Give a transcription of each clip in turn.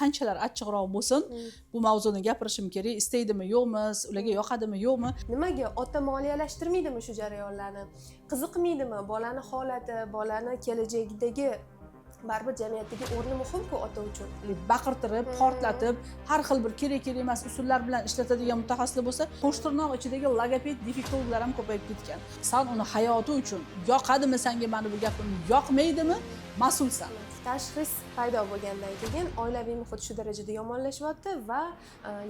qanchalar achchiqroq bo'lsin, bu mavzuni gapirishim kerak. Istaydimi, yo'qmi, ularga yoqadimi, yo'qmi? Nimaga ota moliyalashtirmaydimi shu jarayonlarni? Qiziqmaydimi bolani holati, bolani kelajagidagi baribir jamiyatdagi o'rni muhim-ku ota uchun. Baqirtirib, portlatib, har xil bir kerak emas usullar bilan ishlatadigan mutaxassislar bo'lsa, qo'shtirnoq ichidagi logoped, defektologlar ham ko'payib ketgan. Sen uni hayoti uchun yoqadimi senga mana bu gapim, yoqmaydimi, mas'ulsan. Tashxis paydo bo'lgandan keyin oilaviy muhit shu darajada yomonlashyapti va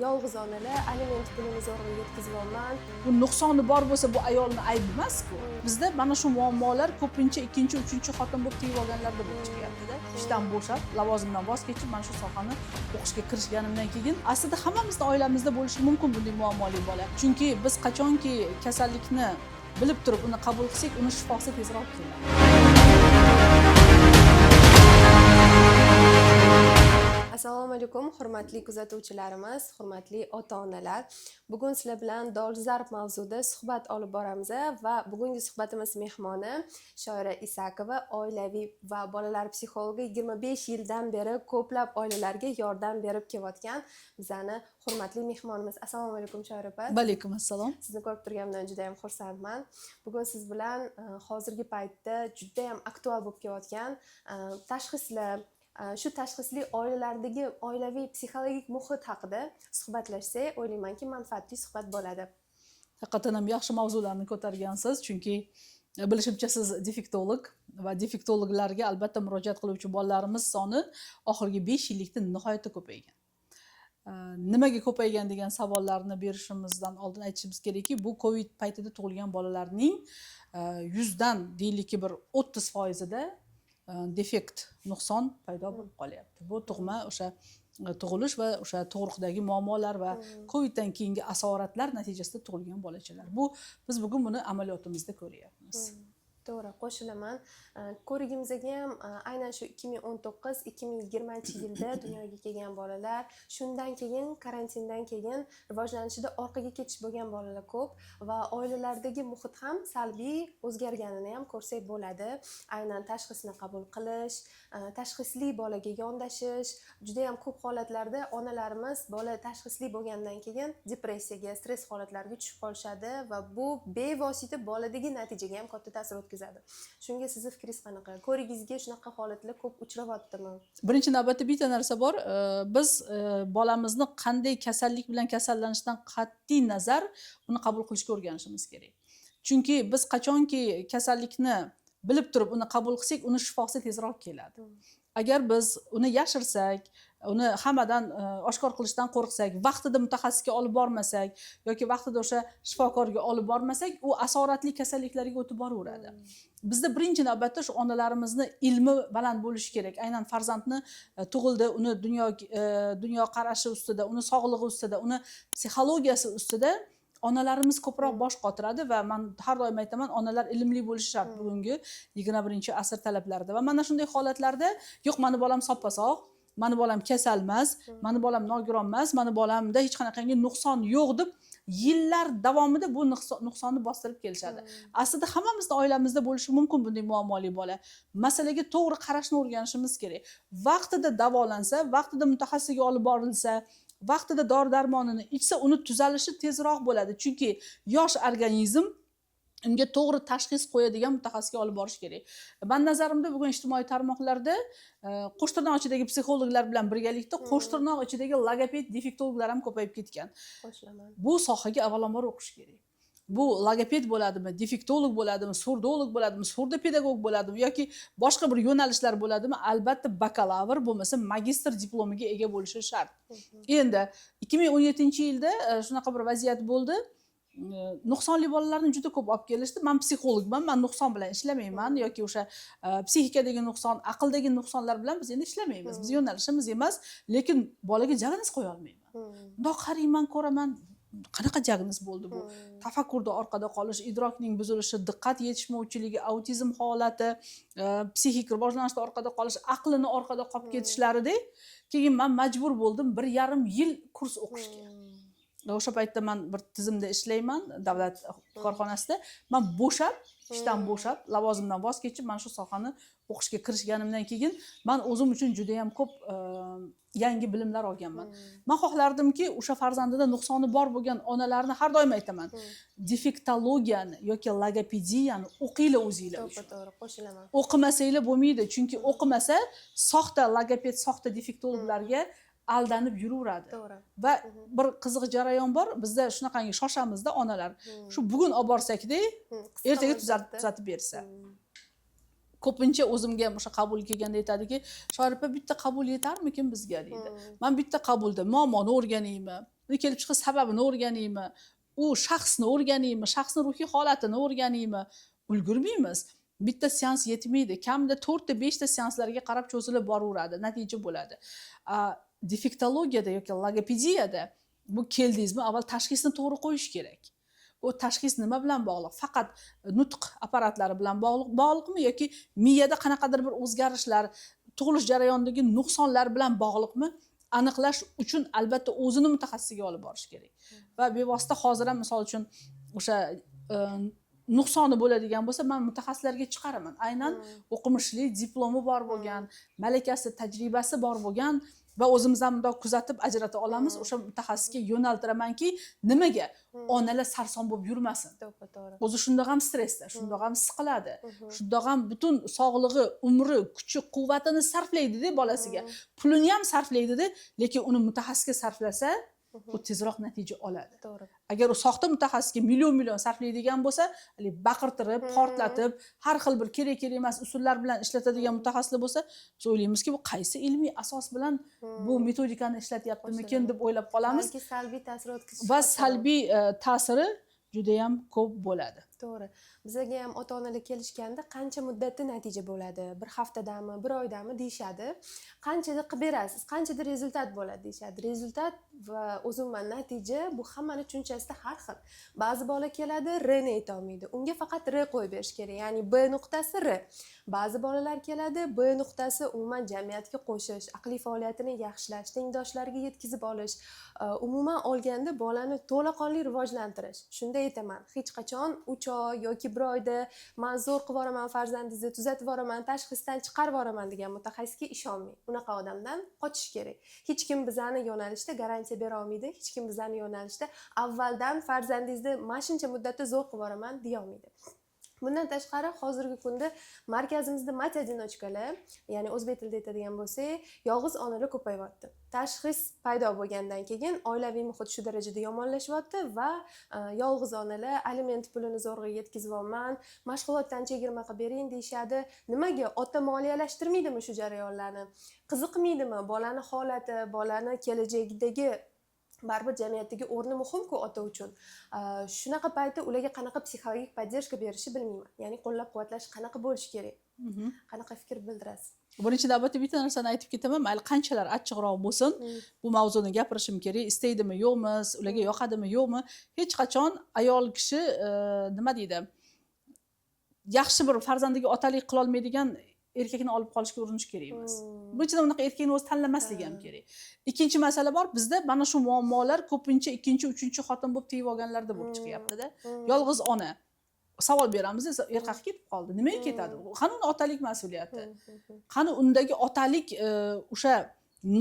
yolg'iz onalar aliment pulini zo'rg'a yetkazib olman. Bu nuqsoni bor bo'lsa bu ayolni aybi emas-ku. Bizda mana shu muammolar ko'pincha ikkinchi, uchinchi xotin bo'lib tegib olganlarda bo'lib chiqyapti-da. Ishdan bo'shab, lavozimdan voz kechib, mana shu sohani o'qishga kirishganimdan keyin aslida hammamizning oilamizda bo'lishi mumkin bunday muammoli bola. Chunki biz qachonki kasallikni bilib turib uni qabul qilsak, uni shifosi tezroq keladi. Assalomu alaykum, hurmatli kuzatuvchilarimiz, hurmatli ota-onalar. Bugun sizlar bilan dolzarb mavzuda suhbat olib boramiz va bugungi suhbatimiz mehmoni Shoira Isakova, oilaviy va bolalar psixologi, 25 yildan beri ko'plab oilalarga yordam berib kelayotgan bizani hurmatli mehmonimiz. Assalomu alaykum Shoira opa. Va alaykum assalom. Sizni ko'rib turganimdan juda ham xursandman. Bugun siz bilan hozirgi paytda juda ham aktual bo'lib kelayotgan tashxislar, shu tashxisli oilalardagi oilaviy psixologik muhit haqida suhbatlashsak, o'ylaymanki manfaatli suhbat bo'ladi. Haqiqatan ham yaxshi mavzularni ko'targansiz, chunki bilishimcha siz defektolog va defektologlarga albatta murojaat qiluvchi bolalarimiz soni oxirgi 5 yillikda nihoyatda ko'paygan. Nimaga ko'paygan degan savollarni berishimizdan oldin aytishimiz kerakki, bu Covid paytida tug'ilgan bolalarning 100 dan deylikki bir 30%da defekt, nuqson paydo bo'lib qolyapti. Bu tug'ma o'sha tug'ilish va o'sha tug'ruqdagi muammolar va Coviddan keyingi asoratlar natijasida tug'ilgan bolachalar. Biz bugun buni amaliyotimizda ko'ryapmiz. To'g'ri, qo'shilaman. Ko'rigimizga ham aynan shu 2019-2020 yilda dunyoga kelgan bolalar, shundan keyin karantindan keyin rivojlanishida orqaga ketish bo'lgan bolalar ko'p va oilalardagi muhit ham salbiy o'zgarganini ham ko'rsak bo'ladi. Aynan tashxisni qabul qilish, tashxisli bolaga yondashish, juda ham ko'p holatlarda onalarimiz bola tashxisli bo'lgandan keyin depressiyaga, stress holatlariga tushib qolishadi va bu bevosita boladagi natijaga ham katta ta'sir o'tkazadi. Shunga sizni fikringiz qanaqa? Ko'rigingizga shunaqa holatlar ko'p uchrayaptimi? Birinchi navbatda bitta narsa bor. Biz bolamizni qanday kasallik bilan kasallanishdan qat'iy nazar uni qabul qilishga o'rganishimiz kerak. Chunki biz qachonki kasallikni bilib turib uni qabul qilsak, uni shifosi tezroq keladi. Agar biz uni yashirsak, uni hammadan oshkor qilishdan qo'rqsak, vaqtida mutaxassisga olib bormasak yoki vaqtida o'sha shifokorga olib bormasak, u asoratli kasalliklarga o'tib boraveradi. Bizda birinchi navbatda shu onalarimizni ilmi baland bo'lishi kerak. Aynan farzandni tug'ildi, uni dunyo qarashi ustida, uni sog'lig'i ustida, uni psixologiyasi ustida onalarimiz ko'proq bosh qotiradi va men har doim aytaman, onalar ilmli bo'lishi shart bugungi 21-asr talablarida. Va mana shunday holatlarda, yo'q, meni bolam soppa-sog', meni bolam kasal emas, meni bolam nogiron emas, meni bolamda hech qanaqangi nuqson yo'q deb yillar davomida bu nuqsonni bostirib kelishadi. Aslida hammamizning oilamizda bo'lishi mumkin bunday muammoli bola. Masalaga to'g'ri qarashni o'rganishimiz kerak. Vaqtida davolansa, vaqtida mutaxassisga olib borilsa, vaqtida dori-darmonini ichsa, uni tuzalishi tezroq bo'ladi. Chunki yosh organizm unga to'g'ri tashxis qo'yadigan mutaxassisga olib borish kerak. Men nazarimda bugun ijtimoiy tarmoqlarda qo'shtirnoq ichidagi psixologlar bilan birgalikda qo'shtirnoq ichidagi logoped, defektologlar ham ko'payib ketgan. Bu sohaga avvalambor o'qish kerak. Bu logoped bo'ladimi, defektolog bo'ladimi, surdolog bo'ladimi, surdopedagog bo'ladimi yoki boshqa bir yo'nalishlar bo'ladimi, albatta bakalavr bo'lmasa magistr diplomiga ega bo'lishi shart. Endi 2017-yilda shunaqa bir vaziyat bo'ldi. Nuqsonli bolalarni juda ko'p olib kelishdi. Men psixologman, men nuqson bilan ishlamayman yoki o'sha psixikadagi nuqson, aqldagi nuqsonlar bilan biz endi ishlamaymiz. Biz yo'nalishimiz emas, lekin bolaga diagnoz qo'ya olmayman. Bundoq qarayman, ko'raman, qanaqa diagnoz bo'ldi bu? Tafakkurda orqada qolish, idrokning buzilishi, diqqat yetishmovchiligi, autizm holati, psixik rivojlanishda orqada qolish, aqlini orqada qolib ketishlaridek. Keyin men majbur bo'ldim 1,5 yil kurs o'qishga. o'sha paytda man bir tizimda ishlayman davlat korxonasida. Man bo'shab, ishdan bo'shab, lavozimdan voz kechib, mana shu sohani o'qishga kirishganimdan keyin man o'zim uchun juda ham ko'p yangi bilimlar olganman. Man xohlardimki, o'sha farzandida nuqsoni bor bo'lgan onalarni har doim aytaman. Defektologiyani yoki logopediyani o'qinglar o'zinglar uchun. To'g'ri, qo'shilaman. O'qimasanglar bo'lmaydi, chunki o'qimasa soxta logoped, soxta defektologlarga aldanib yuraveradi. To'g'ri. Va bir qiziq jarayon bor, bizda shunaqangi shoshamizda onalar. Shu bugun olib borsakda, ertaga tuzatib bersa. Ko'pincha o'zimga o'sha qabul kelganda aytadiki, Shoripa bitta qabul yetarmikin bizga deydi. Men bitta qabulda muammoni o'rganaymi, uni kelib chiqish sababini o'rganaymi, u shaxsni o'rganaymi, shaxsning ruhiy holatini o'rganaymi, ulgurmaymiz. Bitta seans yetmaydi. Kamida 4 ta 5 ta seanslarga qarab cho'zilib boraveradi, natija bo'ladi. Defektologiyada yoki logopediyada bu keldingizmi, avval tashxisni to'g'ri qo'yish kerak. O tashxis nima bilan bog'liq? Faqat nutq apparatlari bilan bog'liqmi yoki miyada qanaqadir bir o'zgarishlar, tug'ilish jarayonidagi nuqsonlar bilan bog'liqmi? Aniqlash uchun albatta o'zini mutaxassisga olib borish kerak. Va bevosita hozir ham misol uchun o'sha nuqsoni bo'ladigan bo'lsa, men mutaxassislarga chiqaraman. Aynan o'qimishli, diplomi bor bo'lgan, malakasi, tajribasi bor bo'lgan va o'zimiz ham bundoq kuzatib ajrata olamiz. O'sha mutaxassisga yo'naltiramanki, nimaga onalar sarson bo'lib yurmasin. To'g'ri. O'zi shundoq ham stressda, shundoq ham siqiladi. Shundoq ham butun sog'lig'i, umri, kuchi, quvvatini sarflaydi-da bolasiga. Pulini ham sarflaydi-da, lekin uni mutaxassisga sarflasa, u tezroq natija oladi. To'g'ri. Agar u soxta mutaxassisga million sarflaydigan bo'lsa, baqirtirib, portlatib, har xil bir kerak emas usullar bilan ishlatadigan mutaxassislar bo'lsa, biz o'ylaymizki, bu qaysi ilmiy asos bilan bu metodikani ishlatyaptimikin deb o'ylab qolamiz. Balki salbiy ta'sir o'tkazish. Va salbiy ta'siri juda ham ko'p bo'ladi. To'g'ri. Bizga ham ota-onalar kelishganda qancha muddatda natija bo'ladi? Bir haftadami, bir oydami deyshadi. Qanchada qilib berasiz? Qanchada rezultat bo'ladi deyshadi. Rezultat va umuman natija bu hammani tushunchasida har xil. Ba'zi bola keladi, R ni ayta olmaydi. Unga faqat R qo'yib berish kerak, ya'ni B nuqtasi R. Ba'zi bolalar keladi, B nuqtasi umuman jamiyatga qo'shish, aqliy faoliyatini yaxshilash, tengdoshlariga yetkazib olish, umuman olganda bolani to'laqonli rivojlantirish. Shunda aytaman, hech qachon 3 oy yoki 1 oyda men zo'r qilib yuboraman, farzandingizni tuzatib yuboraman, tashxisdan chiqarib yuboraman degan mutaxassisga ishonmang. Unaqa odamdan qochish kerak. Hech kim bizani yo'nalishda garantiya bera olmaydi. Hech kim bizani yo'nalishda avvaldan farzandingizni mana shuncha muddatda zo'r qilib yuboraman deya olmaydi. Bundan tashqari hozirgi kunda markazimizda mati-одиночкаlar, ya'ni o'zbek tilida aytadigan bo'lsak, yolg'iz onalar ko'payyapti. Tashxis paydo bo'lgandan keyin oilaviy muhit shu darajada yomonlashyapti va yolg'iz onalar aliment pulini zo'rg'a yetkazib olman, mashg'ulotdan chegirma qilib bering deyshadi. Nimaga? Ota moliyalashtirmaydimi shu jarayonlarni? Qiziqmaydimi bolani holati, bolani kelajakdagi baribir jamiyatdagi o'rni muhim-ku ota uchun. Shunaqa paytda ularga qanaqa psixologik podдержка berishi bilmayman. Ya'ni qo'llab-quvvatlash qanaqa bo'lishi kerak? Qanaqa fikr bildirasiz? Birinchi navbatda bitta narsani aytib ketaman, mayli qanchalar achchiqroq bo'lsin, bu mavzuni gapirishim kerak, istaydimi, yo'qmi, ularga yoqadimi, yo'qmi, hech qachon ayol kishi nima deydi? Yaxshi bir farzandiga otalik qila olmaydigan erkakni olib qolishga urinish kerak emas. Birinchidan unaqa erkakni o'zi tanlamasligi ham kerak. Ikkinchi masala bor, bizda mana shu muammolar ko'pincha ikkinchi, uchinchi xotin bo'lib tegib olganlarda bo'lib chiqyapti-da. Yolg'iz ona. Savol beramiz, erkak ketib qoldi. Nimaga ketadi? Qani uni otalik mas'uliyati? Qani undagi otalik o'sha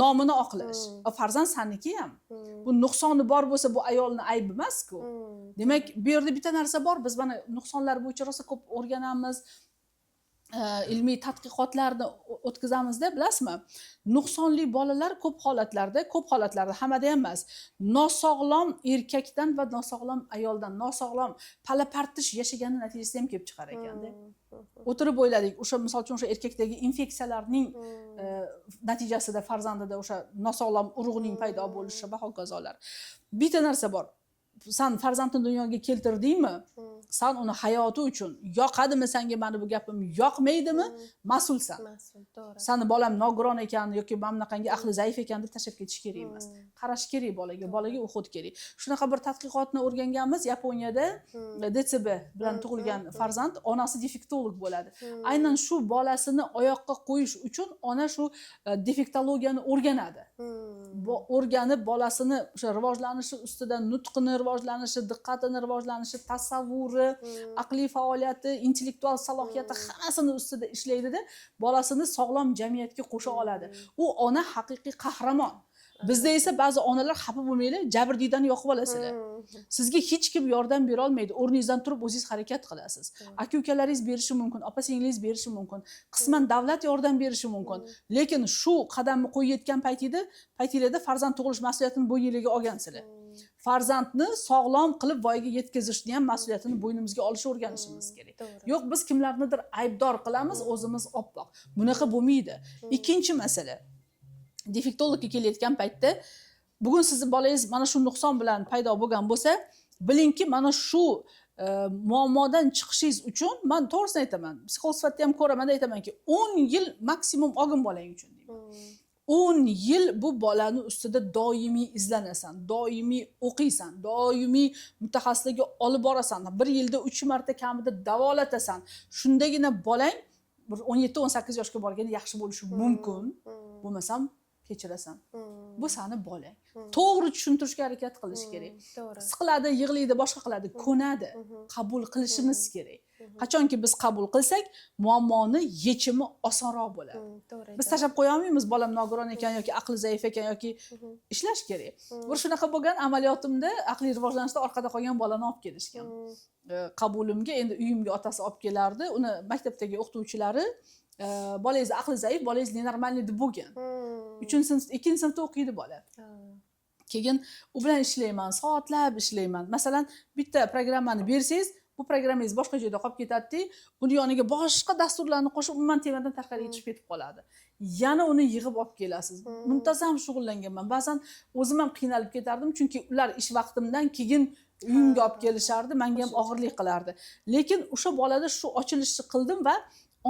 nomini oqlash? Farzand saniki ham. Bu nuqsoni bor bo'lsa, bu ayolning aybi emas-ku. Demak, bu yerda bitta narsa bor, biz mana nuqsonlar bo'yicha rosa ko'p o'rganamiz. Ilmiy tadqiqotlarni o'tkazamizda, bilasizmi? Nuqsonli bolalar ko'p holatlarda hammada ham emas, nosog'lom erkakdan va nosog'lom ayoldan, nosog'lom palapartish yashagani natijasida ham kelib chiqar ekanda. O'tirib o'yladik, o'sha misol uchun o'sha erkakdagi infeksiyalarning natijasida farzandida o'sha nosog'lom urug'ning paydo bo'lishi va hokazolar. Bitta narsa bor. Sen farzandni dunyoga keltirdingmi? Sen uni hayoti uchun yoqadimi senga mana bu gapim, yoqmaydimi? Mas'ulsan. Mas'ul, to'g'ri. Seni bolam nogiron ekan yoki mana bunaqangi aqli zaif ekan deb tashlab ketish kerak emas. Qarash kerak bolaga o'qit kerak. Shunaqa bir tadqiqotni o'rganganmiz Yaponiyada, DCB bilan tug'ilgan farzand onasi defektolog bo'ladi. Aynan shu bolasini oyoqqa qo'yish uchun ona shu defektologiyani o'rganadi. o'rganib bolasini o'sha rivojlanishi ustida nutqini rivojlanishi, diqqatini rivojlanishi, tasavvuri, aqliy faoliyati, intellektual salohiyati hammasini ustida ishlaydi-da, bolasini sog'lom jamiyatga qo'sha oladi. U ona haqiqiy qahramon. Bizda esa ba'zi onalar xafa bo'lmanglar, jabrdiydani yoqib olasizlar. Sizga hech kim yordam bera olmaydi. O'rningizdan turib o'zingiz harakat qilasiz. Aka-ukalaringiz berishi mumkin, opa-singlingiz berishi mumkin, qisman davlat yordam berishi mumkin. Lekin shu qadamni qo'yib yetgan paytinglarda farzand tug'ilish mas'uliyatini bo'yningizga olgansizlar. Farzandni sog'lom qilib voyaga yetkazishni ham mas'uliyatini bo'ynimizga olishni o'rganishimiz kerak. Yo'q, biz kimlarnidir aybdor qilamiz, o'zimiz oppoq. Bunaqa bo'lmaydi. Ikkinchi masala. Defektologga kelayotgan paytda bugun sizni bolangiz mana shu nuqson bilan paydo bo'lgan bo'lsa, bilingki mana shu muammodan chiqishingiz uchun men to'g'risini aytaman. Psixolog sifatida ham ko'ramanda aytamanki, 10 yil maksimum olgin bolang uchun deyman. 10 yil bu bolani ustida doimiy izlanasan, doimiy o'qiysan, doimiy mutaxassislarga olib borasan. 1 yilda 3 marta kamida davolatasan. Shundagina bolang 17-18 yoshga borganda yaxshi bo'lishi mumkin. Bo'lmasam kechirasan. Bu seni bolang. To'g'ri tushuntirishga harakat qilish kerak. Siqiladi, yig'laydi, boshqa qiladi, ko'nadi. Qabul qilishimiz kerak. Qachonki biz qabul qilsak, muammoni yechimi osonroq bo'ladi. Biz tashlab qo'ya olmaymiz, bolam nogiron ekan yoki aqli zaif ekan yoki ishlash kerak. Bir shunaqa bo'lgan amaliyotimda aqliy rivojlanishda orqada qolgan bolani olib kelishgan. Qabulimga endi uyimga otasi olib kelardi. Uni maktabdagi o'qituvchilari bolangiz aqli zaif, bolangiz nenormalniy deb bo'lgan. 3-sinf, 2-sinfda o'qiydi bola. Keyin u bilan ishlayman, soatlab ishlayman. Masalan, bitta programmani bersangiz, bu programmangiz boshqa joyda qolib ketadi-da, uni yoniga boshqa dasturlarni qo'shib, umuman temadan tashqariga chiqib ketib qoladi. Yana uni yig'ib olib kelasiz. Muntazam shug'ullanganman. Ba'zan o'zim ham qiynalib ketardim, chunki ular ish vaqtimdan keyin uyimga olib kelishardi, menga ham og'irlik qilardi. Lekin o'sha bolada shu ochilishni qildim va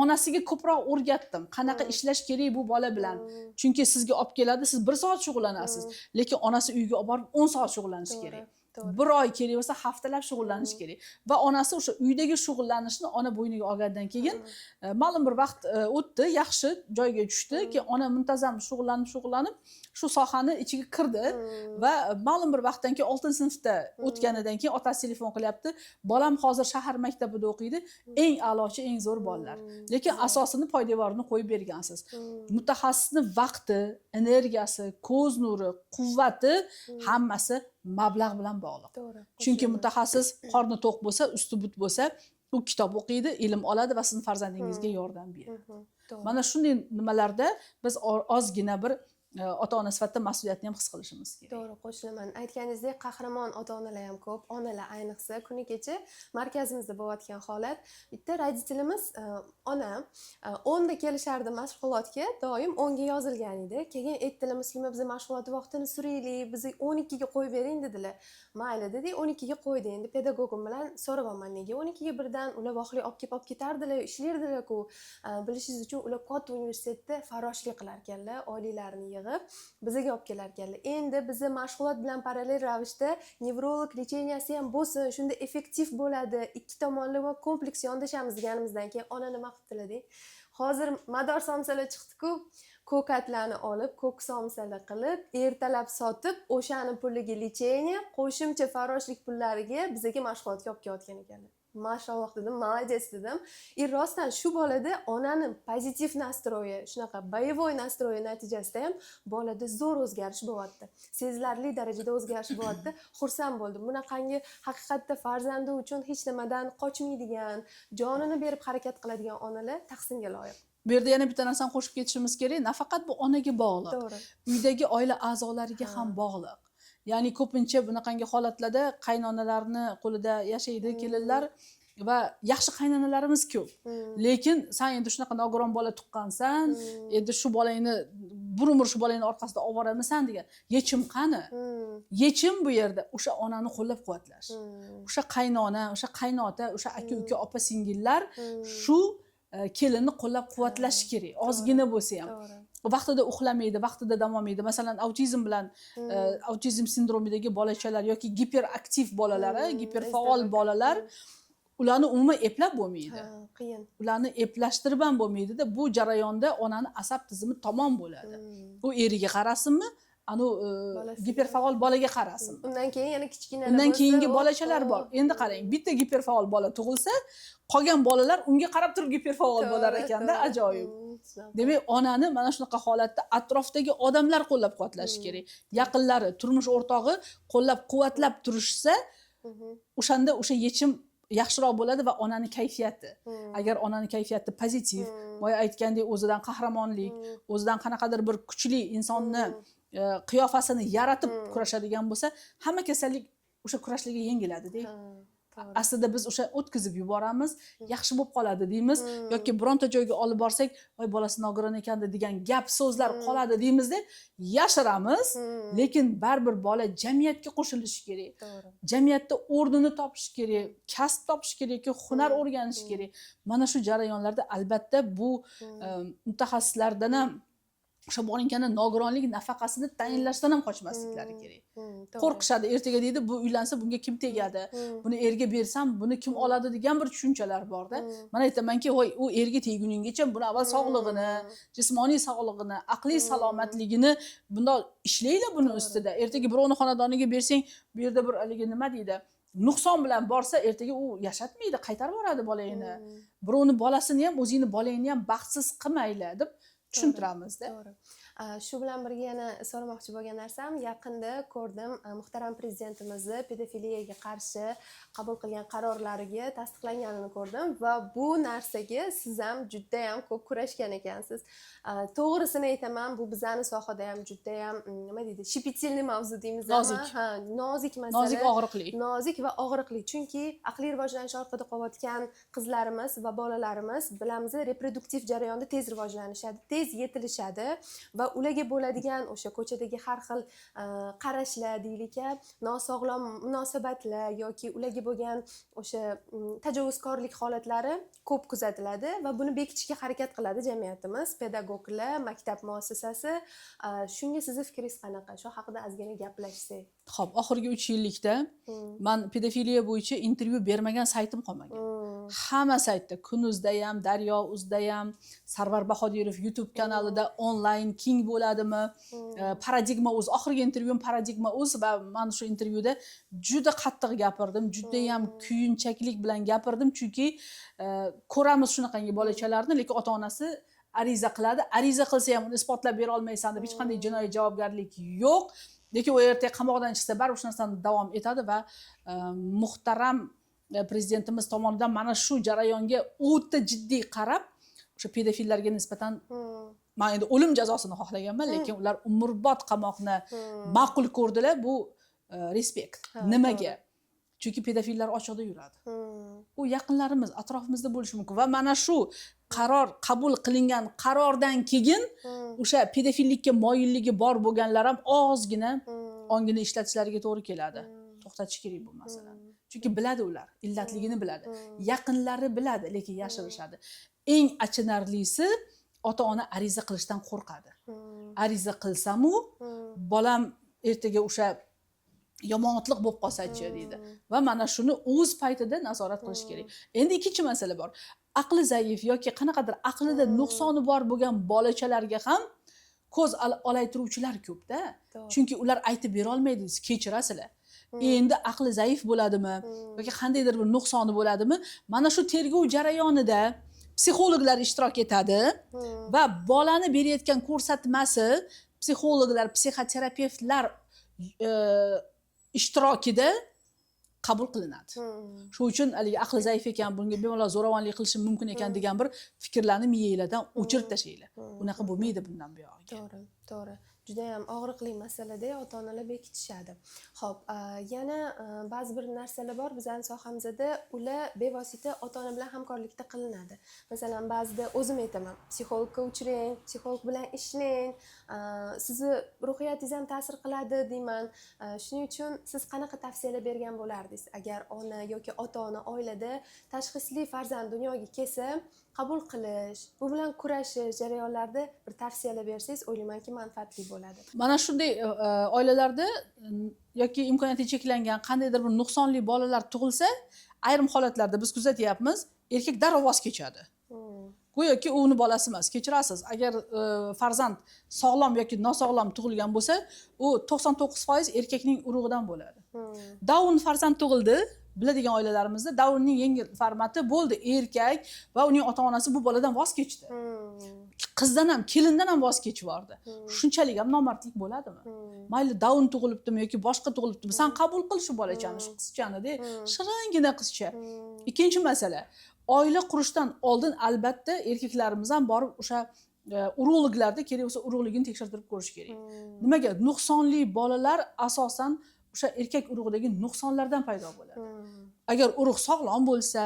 onasiga ko'proq o'rgatdim. Qanaqa ishlash kerak bu bola bilan. Chunki sizga olib keladi, siz 1 soat shug'ullanasiz, lekin onasi uyga olib borib 10 soat shug'ullanish kerak. 1 oy kerak bo'lsa haftalab shug'ullanish kerak. Va onasi o'sha uydagi shug'ullanishni ona bo'yniga olgandan keyin ma'lum bir vaqt o'tdi, yaxshi joyga tushdi, keyin ona muntazam shug'ullanib shu sohani ichiga kirdi va ma'lum bir vaqtdan keyin 6-sinfda o'tganidan keyin otasi telefon qilyapti. Bolam hozir shahar maktabida o'qiydi, eng a'lochi, eng zo'r bolalar. Lekin asosini poydevorini qo'yib bergansiz. Mutaxassisni vaqti, energiyasi, ko'z nuri, quvvati hammasi mablag' bilan bog'liq. Chunki mutaxassis qorni to'q bo'lsa, usti but bo'lsa, u kitob o'qiydi, ilm oladi va sizning farzandingizga yordam beradi. Mana shunday nimalarda biz ozgina bir ota-ona sifatida mas'uliyatni ham his qilishimiz kerak. To'g'ri, qo'shilaman. Aytganingizdek, qahramon ota-onalar ham ko'p, onalar ayniqsa. Kuni kecha markazimizda bo'layotgan holat, bitta roditelimiz onam 10 da kelishardi mashg'ulotga, doim 10 ga yozilgan edi. Keyin aytdilar, Muslima, biz mashg'ulot vaqtini suraylik, bizni 12 ga qo'yib bering dedilar. Mayli dedik, 12 ga qo'ydi. Endi pedagogim bilan so'rayapman, nega 12 ga birdan ular voqli olib ketardilar, ishlardilar-ku. Bilishingiz uchun ular katta universitetda farroshlik qilar ekanlar, oyliklarini bizga olib kelar ekanlar. Endi bizni mashg'ulot bilan parallel ravishda nevrolog lecheniasi ham bo'lsin, shunda effektiv bo'ladi. Ikki tomonlama kompleks yondashamiz deganimizdan keyin ona nima qildilar deng. Hozir mador somsalar chiqdi-ku, ko'katlarni olib, ko'k somsalar qilib, ertalab sotib, o'shani puliga lecheniya, qo'shimcha farroshlik pullariga bizga mashg'ulotga olib kelayotgan ekanlar. Mashalloh dedim, молодец dedim. Rostdan shu bolada onaning pozitiv nastroyi, shunaqa boyevoy nastroyi natijasida ham bolada zo'r o'zgarish bo'lyapti. Sezilarli darajada o'zgarish bo'lyapti. Xursand bo'ldim. Bunaqangi haqiqatda farzandi uchun hech nimadan qochmaydigan, jonini berib harakat qiladigan onalar tahsinga loyiq. Bu yerda yana bitta narsani qo'shib ketishimiz kerak. Nafaqat bu onaga bog'liq, uydagi oila a'zolariga ham bog'liq. Ya'ni ko'pincha bunaqangi holatlarda qaynonalarni qo'lida yashaydi kelinlar va yaxshi qaynonalarimiz ko'p. Lekin sen endi shunaqa nogiron bola tuqqansan, endi shu bolangni bir umr shu bolangni orqasida olib boramisan degan. Yechim qani? Yechim bu yerda o'sha onani qo'llab-quvvatlash. O'sha qaynona, o'sha qaynota, o'sha aka-uka, opa-singillar shu kelinni qo'llab-quvvatlash kerak. Ozgina bo'lsa ham. Vaqtida uxlamaydi, vaqtida dam olmaydi. Masalan, autizm bilan autizm sindromidagi bolachalar yoki giperaktiv bolalar, giperfaol bolalar ularni umuman eplab bo'lmaydi. Qiyin. Ularni eplashtirib ham bo'lmaydi-da. Bu jarayonda onani asab tizimi tamom bo'ladi. U eriga qarasinmi, anu Bolasiga. giperfaol bolaga qarasin. Undan keyin yana kichkina Undan keyingi bolachalar bor. Endi qarang, bitta giperfaol bola tug'ilsa, qolgan bolalar unga qarab turib giperfaol bo'lar ekanda, ajoyib. Demak, onani mana shunaqa holatda atrofdagi odamlar qo'llab-quvvatlashi kerak. Yaqinlari, turmush o'rtog'i qo'llab-quvvatlab turishsa, o'shanda o'sha yechim yaxshiroq bo'ladi va onani kayfiyati. Agar onani kayfiyati pozitiv, boya aytgandek o'zidan qahramonlik, o'zidan qanaqadir bir kuchli insonni qiyofasini yaratib kurashadigan bo'lsa, hamma kasallik o'sha kurashlarga yengiladi-da. Aslida biz o'sha o'tkazib yuboramiz, yaxshi bo'lib qoladi deymiz yoki bironta joyga olib borsak, voy bolasi nogiron ekanda degan gap so'zlar qoladi deymizda, yashiramiz, lekin baribir bola jamiyatga qo'shilishi kerak. Jamiyatda o'rnini topishi kerak, kasb topishi kerak yoki hunar o'rganishi kerak. Mana shu jarayonlarda albatta bu mutaxassislardan ham o'sha borinkani nogironlik nafaqasini tayinlashdan ham qochmasliklari kerak. Qo'rqishadi, ertaga deydi bu uylansa bunga kim tegadi, buni erga bersam buni kim oladi degan bir tushunchalar bor-da. Men aytamanki, voy u erga teguninggacha buni avval sog'lig'ini, jismoniy sog'lig'ini, aqliy salomatligini bundoq ishlaylar buni ustida. Ertaga birovni xonadoniga bersang, bu yerda bir haligi nima deydi, nuqson bilan borsa, ertaga u yashatmaydi, qaytarib yuboradi bolangni. Birovni bolasini ham, o'zingni bolangni ham baxtsiz qilmaylar deb tushuntiramizda. To'g'ri. Shu bilan birga yana so'ramoqchi bo'lgan narsam, yaqinda ko'rdim, muhtaram prezidentimizni pedofiliyaga qarshi qabul qilgan qarorlariga tasdiqlanganini ko'rdim va bu narsaga siz ham juda ham ko'p kurashgan ekansiz. To'g'risini aytaman, bu bizning sohada ham juda ham nima deydi, shipitilniy mavzu deymiz, ha, nozik masala. Nozik, og'riqli. Nozik va og'riqli, chunki aqliy rivojlanish orqada qolayotgan qizlarimiz va bolalarimiz bilamiz, reproduktiv jarayonda tez rivojlanishadi, tez yetilishadi va ularga bo'ladigan o'sha ko'chadagi har xil qarashlar deylik, nosog'lom munosabatlar yoki ularga bo'lgan o'sha tajovuzkorlik holatlari ko'p kuzatiladi va buni bekitishga harakat qiladi jamiyatimiz, pedagoglar, maktab muassasasi. Shunga sizning fikringiz qanaqa? Shu haqida ozgina gaplashsak. Xo'p, oxirgi 3 yillikda men pedofiliya bo'yicha intervyu bermagan saytim qolmagan. Hamma saytda, Kunuzda ham, Daryo Uzda ham, Sarvar Bahodirov YouTube kanalida onlayn keng bo'ladimi? Paradigma Uz, oxirgi intervyum Paradigma Uz va men shu intervyuda juda qattiq gapirdim, juda ham kuyunchaklik bilan gapirdim, chunki ko'ramiz shunaqangi bolachalarni, lekin ota-onasi ariza qiladi. Ariza qilsa ham uni isbotlab bera olmaysan deb hech qanday jinoiy javobgarlik yo'q. Lekin u ertaga qamoqdan chiqsa baribir shu narsani davom etadi va muhtaram prezidentimiz tomonidan mana shu jarayonga o'ta jiddiy qarab, o'sha pedofillarga nisbatan men endi o'lim jazosini xohlaganman, lekin ular umrbod qamoqni ma'qul ko'rdilar. Bu respekt. Nimaga? Chunki pedofillar ochiqda yuradi. U yaqinlarimiz, atrofimizda bo'lishi mumkin va mana shu qaror qabul qilingan qarordan keyin o'sha pedofillikka moyilligi bor bo'lganlar ham ozgina ongini ishlatishlariga to'g'ri keladi. To'xtatish kerak bu masalani. Chunki biladi ular, illatligini biladi. Yaqinlari biladi, lekin yashirishadi. Eng achinarlisi, ota-ona ariza qilishdan qo'rqadi. Ariza qilsam-u, bolam ertaga o'sha yomonotliq bo'lib qolsa-chi deydi. Va mana shuni o'z paytida nazorat qilish kerak. Endi ikkinchi masala bor. Aqli zaif yoki qanaqadir aqlida nuqsoni bor bo'lgan bolachalarga ham ko'z olaytiruvchilar ko'p-da. Chunki ular aytib bera olmaydi, kechirasizlar. Endi aqli zaif bo'ladimi yoki qandaydir bir nuqsoni bo'ladimi? Mana shu tergov jarayonida psixologlar ishtirok etadi va bolani berayotgan ko'rsatmasi psixologlar, psixoterapevtlar ishtirokida qabul qilinadi. Shuning uchun haligi aqli zaif ekan, bunga bemalol zo'ravonlik qilishi mumkin ekan degan bir fikrlarni miyanglardan o'chirib tashlaylar. Unaqa bo'lmaydi bundan buyog'iga. To'g'ri, to'g'ri. Juda ham og'riqli masalada ota-onalar bekitishadi. Xo'p, yana ba'zi bir narsalar bor bizning sohamizda, ular bevosita ota-ona bilan hamkorlikda qilinadi. Masalan, ba'zida o'zim aytaman, psixologga uchrang, psixolog bilan ishlang, sizni ruhiyatingiz ham ta'sir qiladi deyman. Shuning uchun siz qanaqa tavsiyalar bergan bo'lardingiz? Agar ona yoki ota-ona oilada tashxisli farzand dunyoga kelsa, qabul qilish, bu bilan kurashish jarayonlarida bir tavsiyalar bersangiz, o'ylaymanki manfaatli bo'ladi. Mana shunday oilalarda yoki imkoniyati cheklangan qandaydir bir nuqsonli bolalar tug'ilsa, ayrim holatlarda biz kuzatyapmiz, erkak darrov voz kechadi. go'yoki u uni bolasi emas. Kechirasiz, agar farzand sog'lom yoki nosog'lom tug'ilgan bo'lsa, u 99% erkakning urug'idan bo'ladi. Down farzand tug'ildi, biladigan oilalarimizda Downning yengil formati bo'ldi, erkak va uning ota-onasi bu boladan voz kechdi. Qizdan ham, kelindan ham voz kechib yubordi. Shunchalik ham nomardlik bo'ladimi? Mayli Down tug'ilibdimi yoki boshqa tug'ilibdimi, sen qabul qil shu bolachani, shu qizchani-da, shiringina qizcha. Ikkinchi masala, oila qurishdan oldin albatta erkaklarimiz ham borib o'sha urug'liklarda kerak bo'lsa urug'ligini tekshirtirib ko'rish kerak. Nimaga? Nuqsonli bolalar asosan o'sha erkak urug'idagi nuqsonlardan paydo bo'ladi. Agar urug' sog'lom bo'lsa,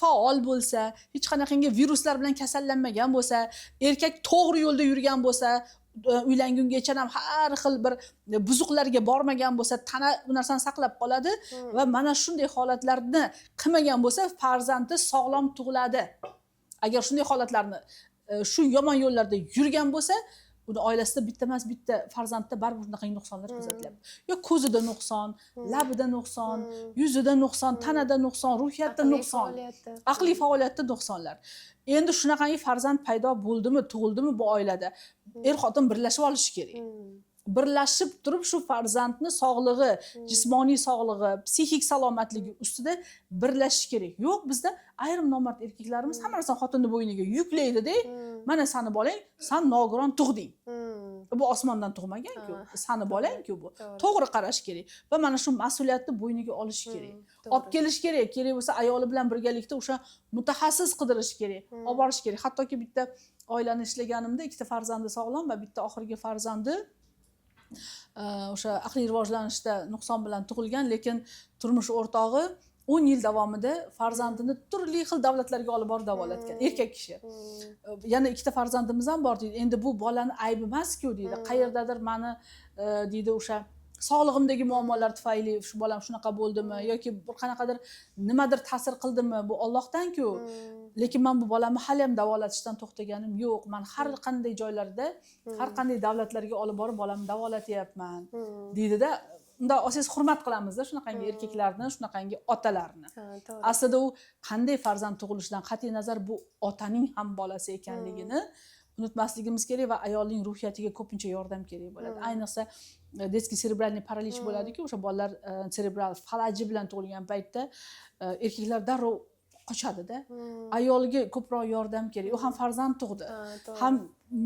faol bo'lsa, hech qanaqangi viruslar bilan kasallanmagan bo'lsa, erkak to'g'ri yo'lda yurgan bo'lsa, uylangungacha ham har xil bir buzuqlarga bormagan bo'lsa, tana bu narsani saqlab qoladi va mana shunday holatlarni qilmagan bo'lsa, farzandi sog'lom tug'iladi. Agar shunday holatlarni shu yomon yo'llarda yurgan bo'lsa, uni oilasida bitta emas, bitta farzandda baribir shunaqa nuqsonlar kuzatilyapti. Yo ko'zida nuqson, labida nuqson, yuzida nuqson, tanada nuqson, ruhiyatda nuqson, aqliy faoliyatda nuqsonlar. Endi shunaqangi farzand paydo bo'ldimi, tug'ildimi bu oilada er-xotin birlashib olishi kerak. Birlashib turib shu farzandni sog'lig'i, jismoniy sog'lig'i, psixik salomatligi ustida birlashish kerak. Yo'q, bizda ayrim nomard erkaklarimiz hamma narsani xotinni bo'yniga yuklaydi-da, mana sani bolang, sen nogiron tug'ding. Bu osmondan tug'magan-ku, sani bolang-ku bu. To'g'ri qarash kerak va mana shu mas'uliyatni bo'yniga olish kerak. Olib kelish kerak, kerak bo'lsa ayoli bilan birgalikda o'sha mutaxassis qidirish kerak, olib borish kerak. Hattoki bitta oilani ishlaganimda ikkita farzandi sog'lom va bitta oxirgi farzandi o'sha aqliy rivojlanishda nuqson bilan tug'ilgan, lekin turmush o'rtog'i 10 yil davomida farzandini turli xil davlatlarga olib borib davolatgan erkak kishi. Yana ikkita farzandimiz ham bor deydi. Endi bu bolani aybi emas-ku deydi. Qayerdadir meni deydi o'sha sog'lig'imdagi muammolar tufayli shu bolam shunaqa bo'ldimi yoki bir qanaqadir nimadir ta'sir qildimi, bu Allohdan-ku. Lekin men bu bolamni hali ham davolatishdan to'xtaganim yo'q. Men har qanday joylarda, har qanday davlatlarga olib borib bolamni davolatyapman deydi-da. Unda asosan hurmat qilamiz-da shunaqangi erkaklarni, shunaqangi otalarni. Aslida u qanday farzand tug'ilishidan qat'iy nazar bu otaning ham bolasi ekanligini unutmasligimiz kerak va ayolning ruhiyatiga ko'pincha yordam kerak bo'ladi. Ayniqsa детский cerebralniy paralish bo'ladi-ku, o'sha bolalar cerebral falaji bilan tug'ilgan paytda erkaklar darrov qochadi-da. Ayolga ko'proq yordam kerak. U ham farzand tug'di. Ham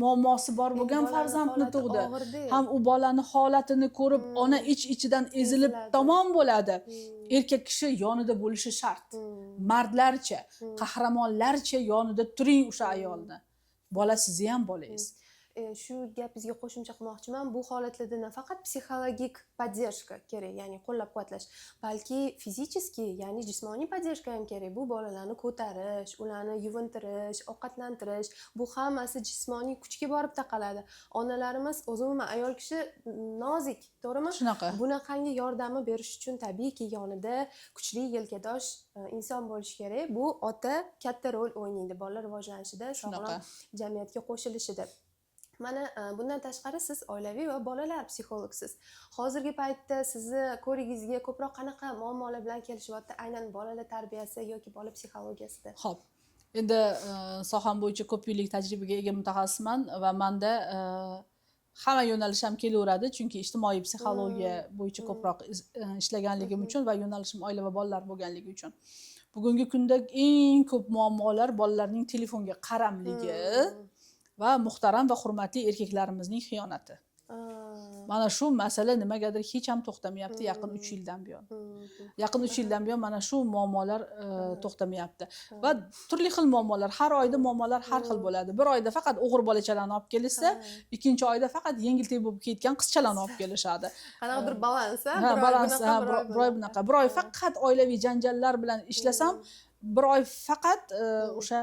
muammosi bor bo'lgan farzandni tug'di. Ham u bolani holatini ko'rib, ona ich-ichidan ezilib tamom bo'ladi. Erkak kishi yonida bo'lishi shart. Mardlarcha, qahramonlarcha yonida turing o'sha ayolni. Bola sizni ham bolangiz. Shu gapingizga qo'shimcha qilmoqchiman. Bu holatlarda nafaqat psixologik поддержка kerak, ya'ni qo'llab-quvvatlash, balki fizicheskiy, ya'ni jismoniy поддержка ham kerak. Bu bolalarni ko'tarish, ularni yuvintirish, ovqatlantirish, bu hammasi jismoniy kuchga borib taqaladi. Onalarimiz, umuman ayol kishi nozik, to'g'rimi? Shunaqa. Bunaqangi yordamni berish uchun tabiiyki yonida kuchli yelkadosh inson bo'lishi kerak. Bu ota katta rol o'ynaydi bolalar rivojlanishida, sog'lom jamiyatga qo'shilishida. Mana bundan tashqari siz oilaviy va bolalar psixologsiz. Hozirgi paytda sizni ko'rigingizga ko'proq qanaqa muammolar bilan kelishyapti, aynan bolalar tarbiyasi yoki bola psixologiyasida? Xo'p. Endi soham bo'yicha ko'p yillik tajribaga ega mutaxassisman va menda hamma yo'nalish ham kelaveradi, chunki ijtimoiy psixologiya bo'yicha ko'proq ishlaganligim uchun va yo'nalishim oila va bolalar bo'lganligi uchun. Bugungi kunda eng ko'p muammolar bolalarning telefonga qaramligi va muhtaram va hurmatli erkaklarimizning xiyonati. Mana shu masala nimagadir hech ham to'xtamayapti yaqin 3 yildan buyon. Yaqin 3 yildan buyon mana shu muammolar to'xtamayapti. Va turli xil muammolar, har oyda muammolar har xil bo'ladi. Bir oyda faqat o'g'ir bolachalarni olib kelishsa, ikkinchi oyda faqat yengil bo'lib ketgan qizchalarni olib kelishadi. Qanaqadir balans, bir oy bunaqa, bir oy faqat oilaviy janjallar bilan ishlasam, bir oy faqat o'sha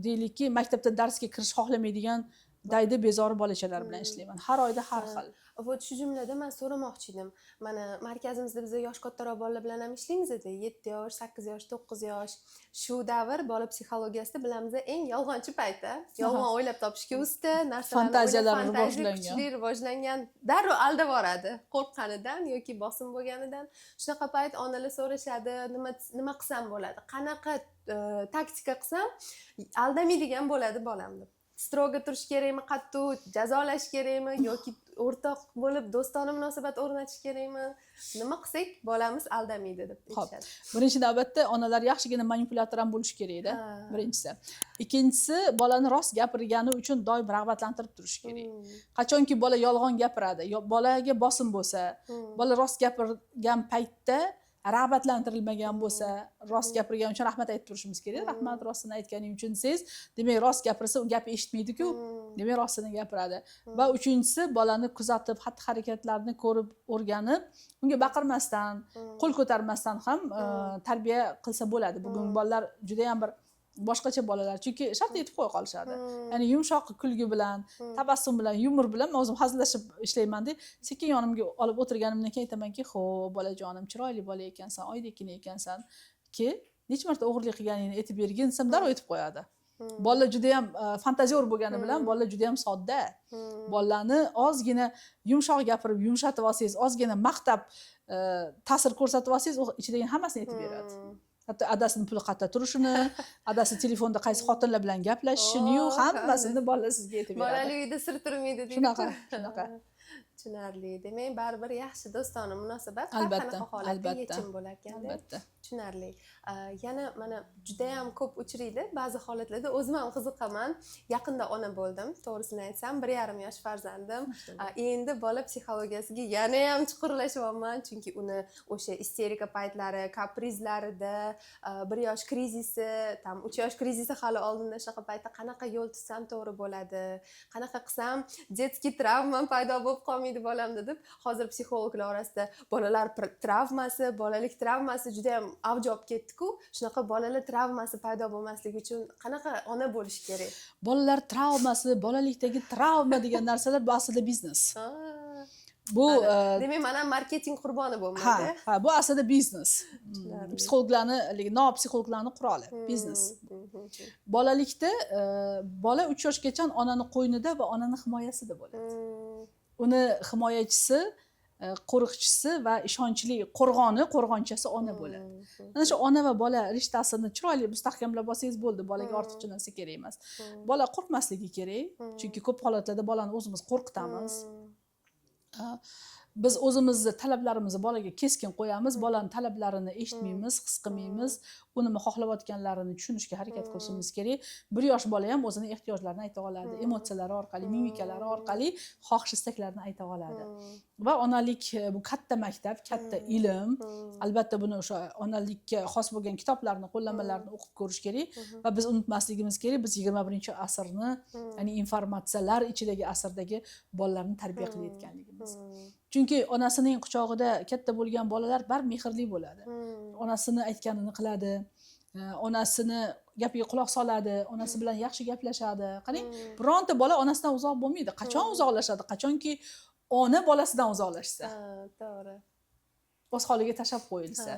deylikki maktabda darsga kirish xohlamaydigan daydi bezori bolachalar bilan ishlayman. Har oyda har xil. Вот shu jumlada men so'ramoqchi edim. Mana markazimizda biz yosh kattaroq bolalar bilan ham ishlaymiz edi. 7 yosh, 8 yosh, 9 yosh. Shu davr bola psixologiyasida bilamiz eng yolg'onchi payti. Yolg'on o'ylab topishga usta, narsalarni Fantaziyalar fantaziya rivojlangan. kuchli rivojlangan. Darrov aldab boradi, qo'rqqanidan yoki bosim bo'lganidan. Shunaqa payt onalar so'rashadi, nima qilsam bo'ladi? Qanaqa taktika qilsam aldamaydigan bo'ladi bolam deb. Stroga turish kerakmi, qattiq jazolash kerakmi yoki o'rtoq bo'lib do'stona munosabat o'rnatish kerakmi? Nima qilsak bolamiz aldamaydi deb aytishadi. Birinchi navbatda onalar yaxshigina manipulyator ham bo'lish kerak-da. Birinchisi. Ikkinchisi, bolani rost gapirgani uchun doim rag'batlantirib turish kerak. Qachonki bola yolg'on gapiradi, bolaga bosim bo'lsa, bola rost gapirgan paytda rag'batlantirilmagan bo'lsa, rost gapirgani uchun rahmat aytib turishimiz kerak. Rahmat, rostini aytganing uchun siz, demak rost gapirsa u gapni eshitmaydi-ku. Demak rostini gapiradi. Va uchinchisi, bolani kuzatib, xatti-harakatlarini ko'rib, o'rganib, unga baqirmasdan, qo'l ko'tarmasdan ham tarbiya qilsa bo'ladi. Bugun bolalar juda ham bir boshqacha bolalar, chunki shartta yetib qo'ya qolishadi. Ya'ni yumshoq kulgi bilan, tabassum bilan, yumor bilan men o'zim hazillashib ishlayman-da. Sekin yonimga olib o'tirganimdan keyin aytamanki, "Xo'p, bolajonim, chiroyli bola ekansan, oydekkina ekansan, ki necha marta o'g'irlik qilganingni aytib bergin" desam, darrov aytib qo'yadi. Bolalar juda ham fantaziyor bo'lgani bilan bolalar juda ham sodda. Bolalarni ozgina yumshoq gapirib, yumshatib olsangiz, ozgina maqtab, ta'sir ko'rsatib olsangiz, u ichidagi hammasini aytib beradi. Hatto adasini puli qayerda turishini, adasi telefonda qaysi xotinlar bilan gaplashishini, hammasini bolalar sizga aytib beradi. Bolali uyda sir turmaydi deydi. Shunaqa. Tushunarli. Demak, baribir yaxshi do'stona munosabat har qanaqa holatda yechim bo'lar ekanda. Albatta. Tushunarli. Yana mana juda ham ko'p uchraydi ba'zi holatlarda. O'zim ham qiziqaman. Yaqinda ona bo'ldim, to'g'risini aytsam, 1,5 yosh farzandim. Endi bola psixologiyasiga yana ham chuqurlashyapman, chunki uni o'sha isterika paytlari, kaprizlarida, 1 yosh krizisi, tam 3 yosh krizisi hali oldinda shunaqa paytda qanaqa yo'l tutsam to'g'ri bo'ladi, qanaqa qilsam detskiy travma paydo bo'lib qolmaydi bolamda deb hozir psixologlar orasida bolalar travmasi, bolalik travmasi juda ham avj olib ketdi-ku. Shunaqa bolalar travmasi paydo bo'lmasligi uchun qanaqa ona bo'lish kerak? Bolalar travmasi, bolalikdagi travma degan narsalar bu aslida biznes. Bu demak, men ham marketing qurboni bo'lmaydi. Ha, bu aslida biznes. Psixologlarning, psixologlarning quroli, biznes. Bolalikda bola 3 yoshgacha onani qo'ynida va onani himoyasida bo'ladi. Uni himoyachisi, qo'riqchisi va ishonchli qo'rg'onchasi ona bo'ladi. Mana shu ona va bola rishtasini chiroyli mustahkamlab olsangiz bo'ldi, bolaga ortiqcha narsa kerak emas. Bola qo'rqmasligi kerak, chunki ko'p holatlarda bolani o'zimiz qo'rqitamiz. Biz o'zimizni talablarimizni bolaga keskin qo'yamiz, bolaning talablarini eshitmaymiz, his qilmaymiz, u nima xohlayotganlarini tushunishga harakat qilishimiz kerak. 1 yosh bola ham o'zining ehtiyojlarini ayta oladi, emotsiyalari orqali, mimikalari orqali xohish istaklarini ayta oladi. Va onalik bu katta maktab, katta ilm. Albatta buni o'sha onalikka xos bo'lgan kitoblarni, qo'llanmalarni o'qib ko'rish kerak va biz unutmasligimiz kerak, biz 21-asrni, ya'ni informatsiyalar ichidagi asrdagi bolalarni tarbiya qilayotganligimiz. Chunki onasining quchog'ida katta bo'lgan bolalar baribir mehrli bo'ladi. Onasini aytganini qiladi, onasini gapiga quloq soladi, onasi bilan yaxshi gaplashadi. Qarang, bironta bola onasidan uzoq bo'lmaydi. Qachon uzoqlashadi? Qachonki ona bolasidan uzoqlashsa. To'g'ri. O'z holiga tashlab qo'yilsa.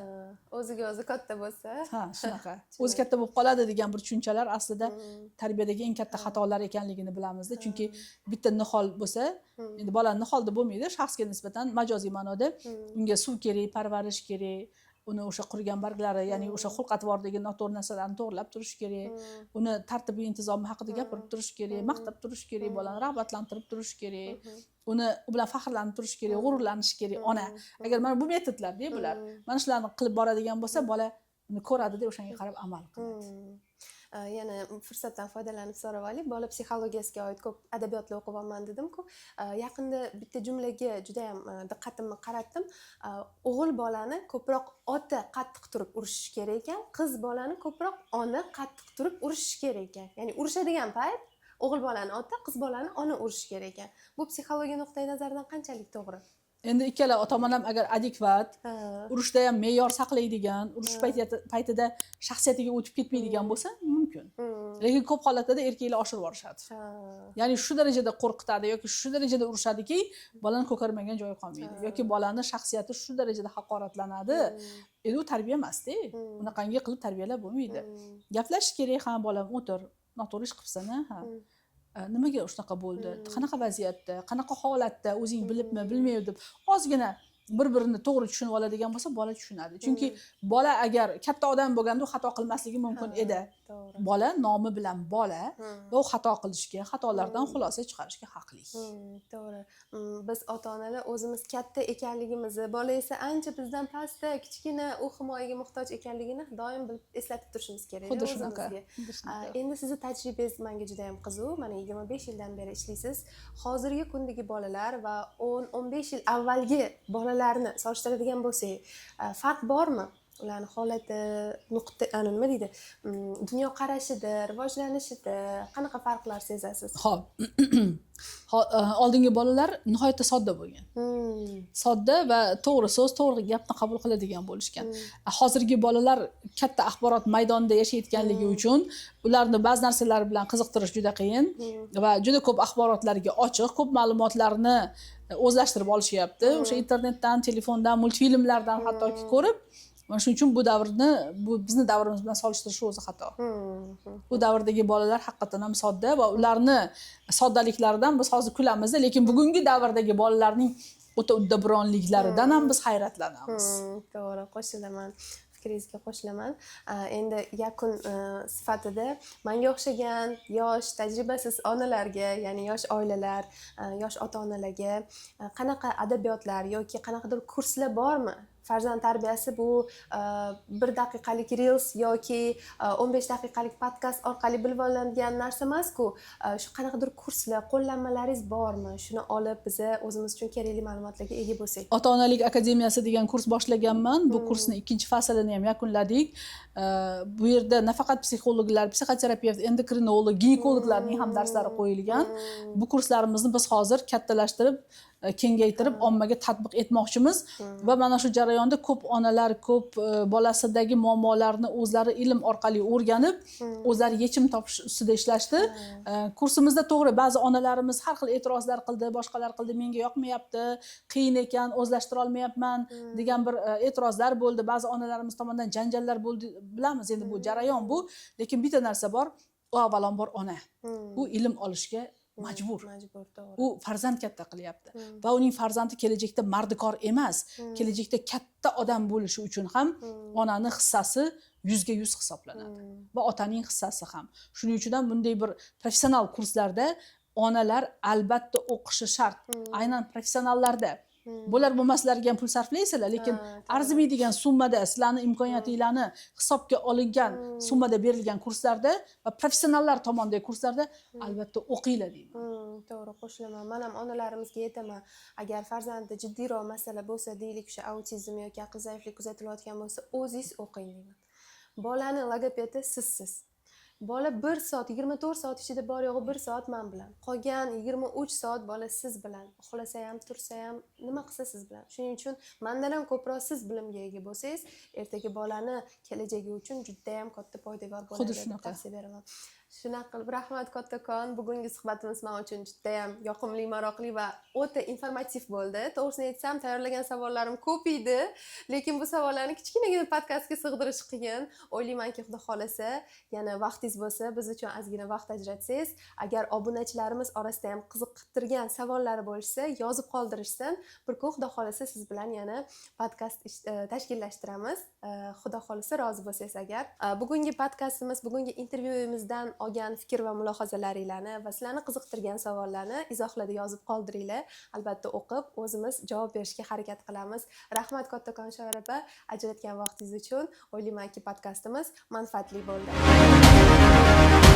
O'ziga o'zi katta bo'lsa. Ha, shunaqa. O'zi katta bo'lib qoladi degan bir tushunchalar aslida tarbiyadagi eng katta xatolar ekanligini bilamizda. Chunki bitta nihol bo'lsa, endi bola niholda bo'lmaydi, shaxsga nisbatan majoziy ma'noda unga suv kerak, parvarish kerak. Uni o'sha qurgan barglari, ya'ni o'sha xulq-atvoridagi noto'g'ri narsalarni to'g'rilab turish kerak. Uni tartibi intizomi haqida gapirib turish kerak, maqtab turish kerak, bolani rag'batlantirib turish kerak. Uni u bilan faxrlanib turish kerak, g'ururlanish kerak ona. Agar mana bu metodlarda bular, mana shularni qilib boradigan bo'lsa, bola uni ko'radi-da, o'shanga qarab amal qiladi. Yana fursatdan foydalanib so'rab olaylik. Bola psixologiyasiga oid ko'p adabiyotlar o'qiyapman dedim-ku. Yaqinda bitta jumlaga juda ham diqqatimni qaratdim. O'g'il bolani ko'proq ota qattiq turib urishish kerak ekan, qiz bolani ko'proq ona qattiq turib urishish kerak ekan. Ya'ni urishadigan payt o'g'il bolani ota, qiz bolani ona urish kerak ekan. Bu psixologiya nuqtai nazaridan qanchalik to'g'ri? Endi ikkala tomon ham agar adekvat, Ha. urushda ham me'yor saqlaydigan, urush paytida shaxsiyatiga o'tib ketmaydigan bo'lsa, mumkin. Lekin ko'p holatlarda erkaklar oshirib yuborishadi. Ha. Ya'ni shu darajada qo'rqitadi yoki shu darajada urushadiki, bolani ko'karmagan joyi qolmaydi yoki bolani shaxsiyati shu darajada haqoratlanadi. Endi u tarbiya emas-da. Unaqangi qilib tarbiyalab bo'lmaydi. Gaplashish kerak, ha, bolam o'tir, noto'g'ri ish qilibsan, ha. Nimaga shunaqa bo'ldi? Qanaqa vaziyatda, qanaqa holatda o'zing bilibmi, bilmaymi deb ozgina bir-birini to'g'ri tushunib oladigan bo'lsa, bola tushunadi. Chunki bola agar katta odam bo'lganda u xato qilmasligi mumkin edi. To'g'ri. Bola nomi bilan bola va u xato qilishga, xatolardan xulosa chiqarishga haqli. To'g'ri. Biz ota-onalar o'zimiz katta ekanligimizni, bola esa ancha bizdan pastda, kichkina, u himoyaga muhtoj ekanligini doim bilib eslatib turishimiz kerak Xuddi shunaqa. o'zimizga. Endi sizni tajribangiz menga juda ham qiziq. Mana 25 yildan beri ishlaysiz. Hozirgi kundagi bolalar va 10-15 yil avvalgi bolalarni solishtiradigan bo'lsak, farq bormi? Ularning holati, nima deydi? Dunyoqarashida, rivojlanishida qanaqa farqlar sezasiz? Xo'p. Oldingi bolalar nihoyatda sodda bo'lgan. Sodda va to'g'ri so'z, to'g'ri gapni qabul qiladigan bo'lishgan. Hozirgi bolalar katta axborot maydonida yashayotganligi uchun ularni ba'zi narsalar bilan qiziqtirish juda qiyin va juda ko'p axborotlarga ochiq, ko'p ma'lumotlarni o'zlashtirib olishyapti. O'sha internetdan, telefondan, multfilmlardan hattoki ko'rib, mana shuning uchun bu bizni davrimiz bilan solishtirish o'zi xato. Bu davrdagi bolalar haqiqatan ham sodda va ularni soddaliklaridan biz hozir kulamiz, lekin bugungi davrdagi bolalarning o'ta uddaburonliklaridan ham biz hayratlanamiz. To'g'ri, qo'shilaman. Fikringizga qo'shilaman. Endi yakun sifatida menga o'xshagan yosh tajribasiz onalarga, ya'ni yosh oilalar, yosh ota-onalarga qanaqa adabiyotlar yoki qanaqadir kurslar bormi? Farzand tarbiyasi bu 1 daqiqalik reels yoki 15 daqiqalik podkast orqali bilib olinadigan narsa emas-ku. Shu qanaqadir kurslar, qo'llanmalaringiz bormi? Shuni olib biza o'zimiz uchun kerakli ma'lumotlarga ega bo'lsak. Ota-onalik akademiyasi degan kurs boshlaganman. Bu kursni 2-faslini ham yakunladik. Bu yerda nafaqat psixologlar, psixoterapevt, endokrinolog, ginekologlarning ham darslari qo'yilgan. Bu kurslarimizni biz hozir kattalashtirib, kengaytirib ommaga tatbiq etmoqchimiz va mana shu jarayonda ko'p onalar, ko'p bolasidagi muammolarni o'zlari ilm orqali o'rganib, o'zlari yechim topish ustida ishlashdi. Kursimizda to'g'ri ba'zi onalarimiz har xil e'tirozlar qildi, boshqalar qildi, menga yoqmayapti, qiyin ekan, o'zlashtira olmayapman degan bir e'tirozlar bo'ldi. Ba'zi onalarimiz tomonidan janjallar bo'ldi. Bilamiz, endi bu jarayon bu, lekin bitta narsa bor, u avvalambor ona. U ilm olishga majbur. To'g'ri. U farzand katta qilyapti va uning farzandi kelajakda mardikor emas, kelajakda katta odam bo'lishi uchun ham onani hissasi 100 ga 100 hisoblanadi va otaning hissasi ham. Shuning uchun ham bunday bir professional kurslarda onalar albatta o'qishi shart. Aynan professionallarda bo'lar bo'lmaslarga ham pul sarflaysizlar, lekin arzimaydigan summada sizlarning imkoniyatinglarni hisobga olingan summada berilgan kurslarda va professionallar tomondagi kurslarda albatta o'qinglar deyman. To'g'ri, qo'shilaman. Men ham onalarimizga aytaman, agar farzandda jiddiyroq masala bo'lsa, deylik o'sha autizm yoki aql zaiflik kuzatilayotgan bo'lsa, o'zingiz o'qing deyman. Bolani logopedi sizsiz. Bola 1 soat, 24 soat ichida bor yo'g'i 1 soat men bilan. Qolgan 23 soat bola siz bilan. Uxlasa ham, tursa ham, nima qilsa siz bilan. Shuning uchun mendan ham ko'proq siz bilimga ega bo'lsangiz, ertaga bolani kelajagi uchun juda ham katta foydavor bo'ladi deb tavsiya beraman. Shunaqa qilib, rahmat kattakon. Bugungi suhbatimiz men uchun juda ham yoqimli, maroqli va o'ta informativ bo'ldi. To'g'risini aytsam, tayyorlagan savollarim ko'p edi, lekin bu savollarni kichkinagina podkastga sig'dirish qiyin. O'ylaymanki, Xudo xolasa, yana vaqtingiz bo'lsa, biz uchun ozgina vaqt ajratsangiz, agar obunachilarimiz orasida ham qiziqtirgan savollari bo'lsa, yozib qoldirishsin. Bir kun Xudo xolasa siz bilan yana podkast tashkillashtiramiz. Xudo xolasa rozi bo'lsangiz agar. Bugungi podkastimiz, bugungi intervyuyimizdan olgan fikr va mulohazalaringizni va sizlarni qiziqtirgan savollarni izohlarda yozib qoldiringlar. Albatta o'qib, o'zimiz javob berishga harakat qilamiz. Rahmat kattakon Shoir opa, ajratgan vaqtingiz uchun. O'ylaymanki, podkastimiz manfaatli bo'ldi.